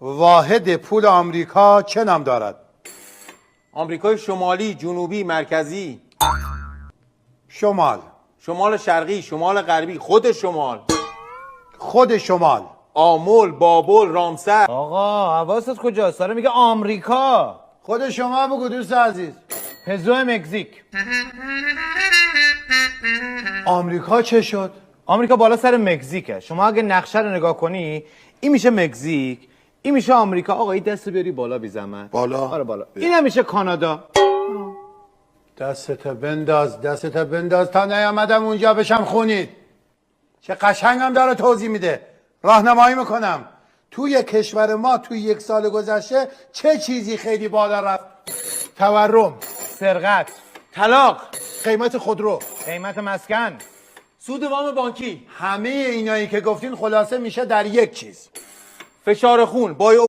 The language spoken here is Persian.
واحد پول آمریکا چه نام دارد؟ آمریکای شمالی، جنوبی، مرکزی. شمال. شمال شرقی، شمال غربی، خود شمال. خود شمال. آمل، بابل، رامسر. آقا حواست کجاست؟ داره میگه آمریکا. خود شما بگو دوست عزیز. پزو مکزیک. آمریکا چه شد؟ آمریکا بالا سر مکزیکه. شما اگه نقشه رو نگاه کنی این میشه مکزیک، این میشه آمریکا. آقا این دست بیاری بالا بی زحمت. بالا؟ آره بالا. این میشه کانادا. دستت بنداز تا نیامدم اونجا بشم خونید. چه قشنگم داره توضیح میده. راهنمایی میکنم. توی کشور ما توی 1 سال گذشته چه چیزی خیلی بالا رفت؟ تورم، سرقت، طلاق، قیمت خودرو، قیمت مسکن، سود وام بانکی، همه اینایی که گفتین خلاصه میشه در یک چیز. فشار خون، بایو